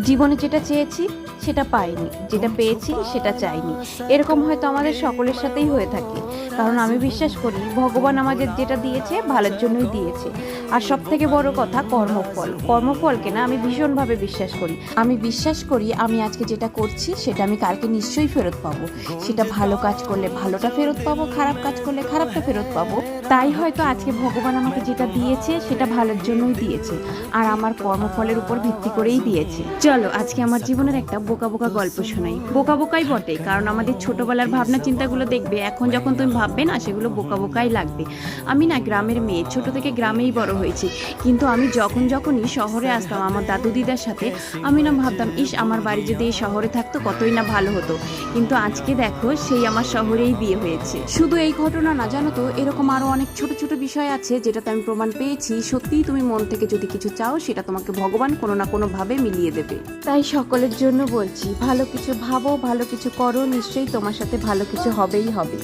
জীবনে যেটা চেয়েছি সেটা পাইনি, যেটা পেয়েছি সেটা চাইনি। এরকম হয়তো আমাদের সকলের সাথেই হয়ে থাকে। কারণ আমি বিশ্বাস করি ভগবান আমাদের যেটা দিয়েছে ভালোর জন্যই দিয়েছে। আর সব থেকে বড় কথা কর্মফলকে না আমি ভীষণভাবে বিশ্বাস করি। আমি বিশ্বাস করি আমি আজকে যেটা করছি সেটা আমি কালকে নিশ্চয়ই ফেরত পাবো। সেটা ভালো কাজ করলে ভালোটা ফেরত পাবো, খারাপ কাজ করলে খারাপটা ফেরত পাবো। তাই হয়তো আজকে ভগবান আমাকে যেটা দিয়েছে সেটা ভালোর জন্যই দিয়েছে, আর আমার কর্মফলের উপর ভিত্তি করেই দিয়েছে। চলো আজকে আমার জীবনের একটা বোকা বোকা গল্প শোনাই। বোকা বোকাই বটে, কারণ আমাদের ছোটবেলার ভাবনা চিন্তাগুলো দেখবে এখন যখন তুমি ভাববে না সেগুলো বোকা বোকাই লাগবে। আমি না গ্রামের মেয়ে, ছোট থেকে গ্রামেই বড় হয়েছি। কিন্তু আমি যখনই শহরে আসতাম আমার দাদু দিদার সাথে, আমি না ভাবতাম ইস আমার বাড়ি যদি এই শহরে থাকতো কতই না ভালো হতো। কিন্তু আজকে দেখো সেই আমার শহরেই বিয়ে হয়েছে। শুধু এই ঘটনা না, জানো তো এরকম আরো অনেক ছোট ছোট বিষয় আছে যেটাতে আমি প্রমাণ পেয়েছি সত্যিই তুমি মন থেকে যদি কিছু চাও সেটা তোমাকে ভগবান কোনো না কোনো ভাবে মিলিয়ে দেবে। তাই সকলের জন্য বলছি, ভালো কিছু ভাবো, ভালো কিছু করো, নিশ্চয়ই তোমার সাথে ভালো কিছু হবেই হবে।